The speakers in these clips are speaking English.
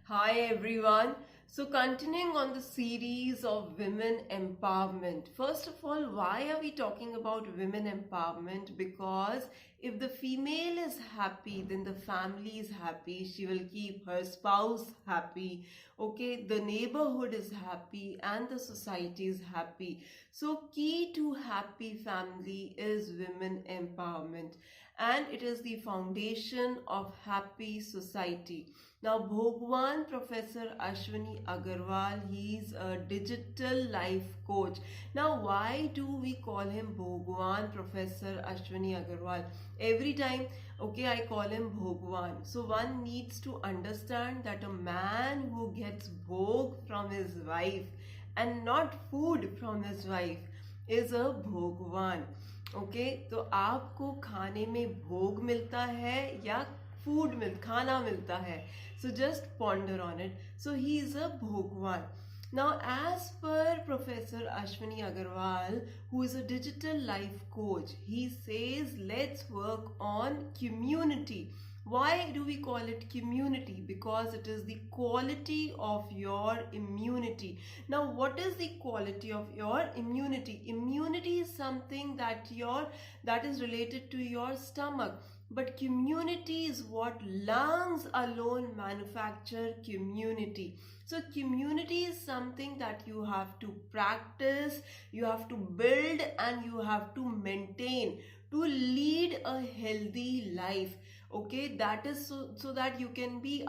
Hi everyone. So continuing on the series of women empowerment. First of all, why are we talking about women empowerment? Because if the female is happy, then the family is happy. She will keep her spouse happy. Okay, the neighborhood is happy and the society is happy. So key to happy family is women empowerment, and it is the foundation of happy society. Now, Bhogwan Professor Ashwini Agarwal, he's a digital life coach. Now, why do we call him Bhogwan Professor Ashwini Agarwal? Every time, okay, I call him Bhogwan. So, one needs to understand that a man who gets bhog from his wife and not food from his wife is a Bhogwan. Okay तो आपको खाने में भोग मिलता है या खाना मिलता है. So just ponder on it. So he is a Bhogwan. Now, as per Professor Ashwini Agarwal, who is a digital life coach, he says let's work on community. Why do we call it community? Because it is the quality of your immunity. Now, what is the quality of your immunity? Immunity is something that is related to your stomach. But community is what lungs alone manufacture community. So community is something that you have to practice, you have to build, and you have to maintain to lead a healthy life. Okay, that is so that you can be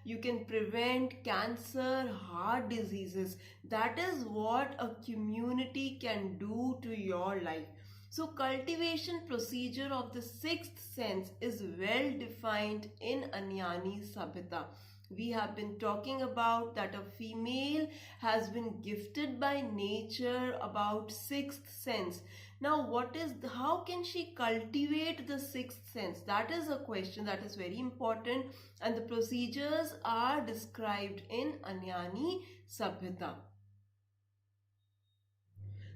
you can prevent cancer, heart diseases. That is what a community can do to your life. So cultivation procedure of the sixth sense is well defined in Anyani Sabhita. We have been talking about that a female has been gifted by nature about sixth sense. Now, how can she cultivate the sixth sense? That is a question that is very important, and the procedures are described in Anyani Sabhita.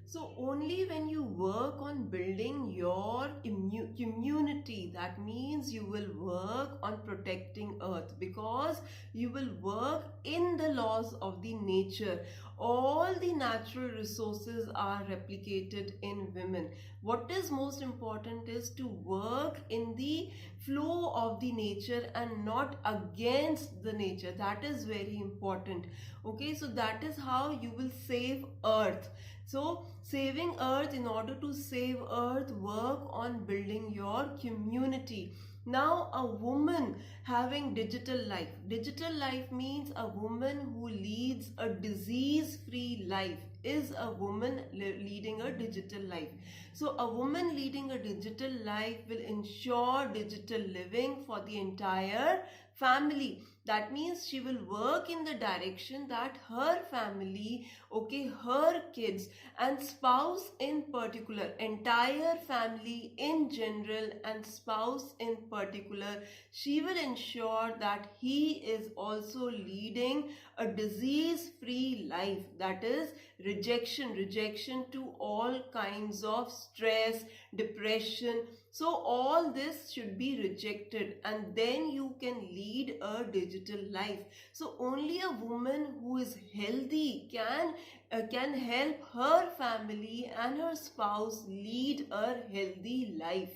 So only when you work on building your community, that means you will work on protecting earth, because you will work in the laws of the nature. All the natural resources are replicated in women. What is most important is to work in the flow of the nature and not against the nature. That is very important. Okay, so that is how you will save earth. So saving earth, in order to save earth, work on building your community. Now, a woman having digital life. Digital life means a woman who leads a disease-free life is a woman leading a digital life. So a woman leading a digital life will ensure digital living for the entire family. That means she will work in the direction that her family, okay, her kids and spouse in particular, entire family in general and spouse in particular, she will ensure that he is also leading a disease-free life. That is rejection to all kinds of stress, depression. So all this should be rejected, and then you can lead a digital life. So only a woman who is healthy can help her family and her spouse lead a healthy life.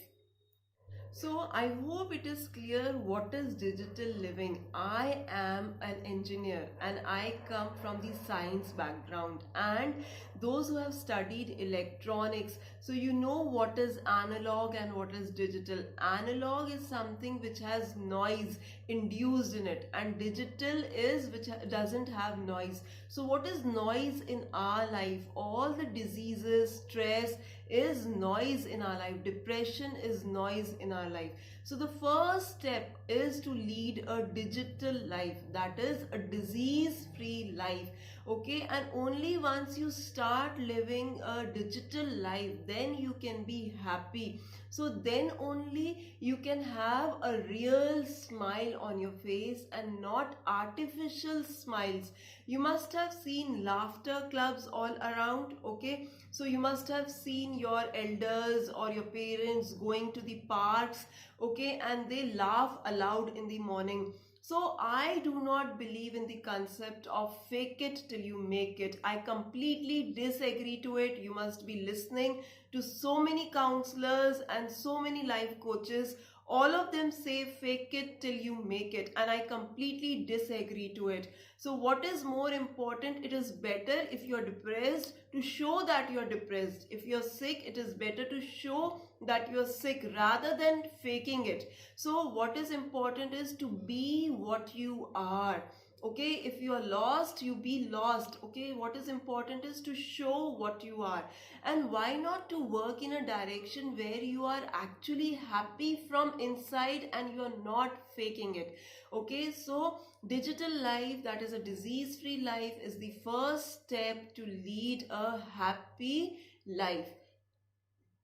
So I hope it is clear what is digital living. I am an engineer and I come from the science background, and those who have studied electronics, so you know what is analog and what is digital. Analog is something which has noise induced in it, and digital is which doesn't have noise. So what is noise in our life? All the diseases, stress is noise in our life. Depression is noise in our life. So the first step is to lead a digital life, that is a disease free life. Okay, and only once you start living a digital life, then you can be happy. So then only you can have a real smile on your face and not artificial smiles. You must have seen laughter clubs all around. Okay, so you must have seen your elders or your parents going to the parks, okay, and they laugh aloud in the morning. So I do not believe in the concept of fake it till you make it. I completely disagree to it. You must be listening to so many counselors and so many life coaches. All of them say fake it till you make it, and I completely disagree to it. So what is more important? It is better if you're depressed to show that you're depressed. If you're sick, it is better to show that you're sick rather than faking it. So what is important is to be what you are. Okay, if you are lost, you be lost. Okay, what is important is to show what you are. And why not to work in a direction where you are actually happy from inside and you are not faking it. Okay, so digital life, that is a disease free life, is the first step to lead a happy life.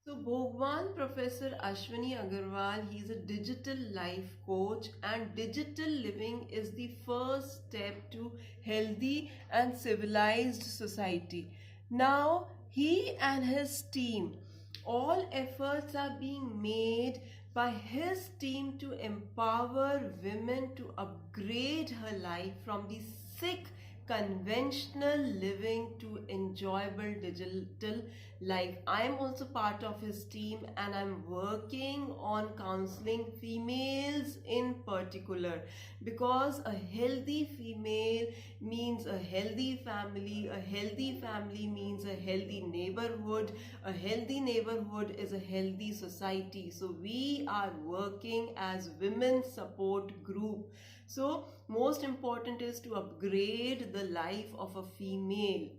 So Bhogwan Professor Ashwini Agarwal, he's a digital life coach, and digital living is the first step to healthy and civilized society. Now he and his team, all efforts are being made by his team to empower women to upgrade her life from the sick conventional living to enjoyable digital life. I am also part of his team, and I'm working on counseling females in particular, because a healthy female means a healthy family. A healthy family means a healthy neighborhood. A healthy neighborhood is a healthy society. So we are working as women support group. So most important is to upgrade the life of a female.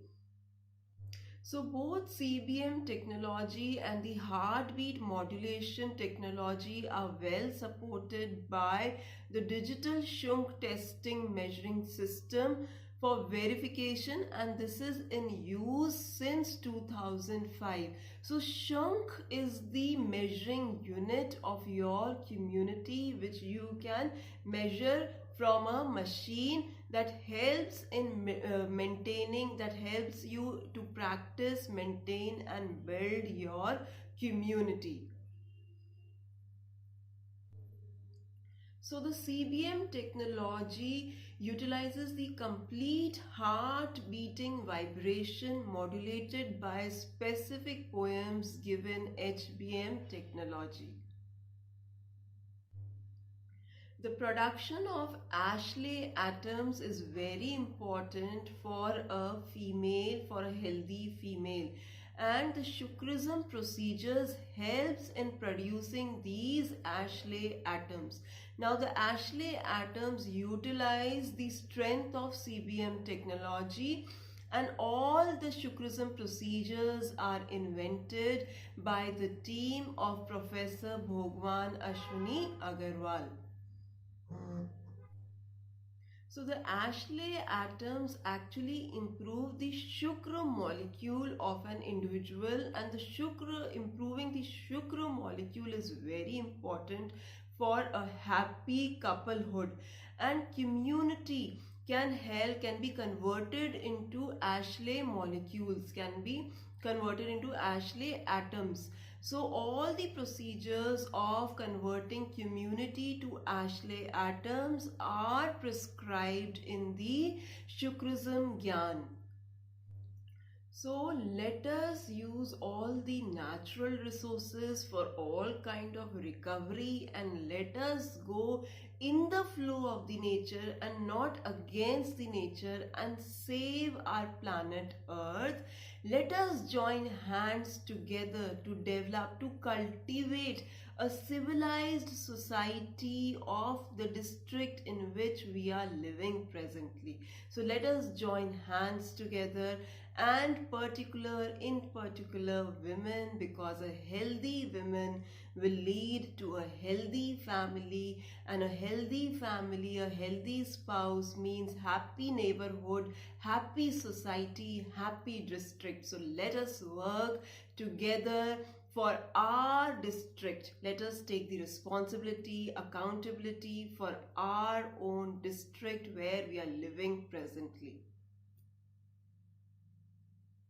So both CBM technology and the heartbeat modulation technology are well supported by the digital Shunk testing measuring system for verification, and this is in use since 2005. So Shunk is the measuring unit of your community, which you can measure from a machine that helps in maintaining, that helps you to practice, maintain and build your community. So the CBM technology utilizes the complete heart beating vibration modulated by specific poems given HBM technology. The production of Ashley atoms is very important for a female, for a healthy female, and the Shukrism procedures helps in producing these Ashley atoms. Now the Ashley atoms utilize the strength of CBM technology, and all the Shukrism procedures are invented by the team of Professor Bhogwan Ashwini Agarwal. So the Ashley atoms actually improve the Shukra molecule of an individual, and the Shukra, improving the Shukra molecule is very important for a happy couplehood, and community can be converted into Ashley molecules, can be converted into Ashley atoms. So all the procedures of converting community to Ashley atoms are prescribed in the Shukrism Gyan. So let us use all the natural resources for all kind of recovery, and let us go in the flow of the nature and not against the nature, and save our planet Earth. Let us join hands together to develop, to cultivate a civilized society of the district in which we are living presently. So let us join hands together, and in particular women, because a healthy woman will lead to a healthy family, and a healthy family, a healthy spouse means happy neighborhood, happy society, happy district. So let us work together for our district. Let us take the responsibility, accountability for our own district where we are living presently.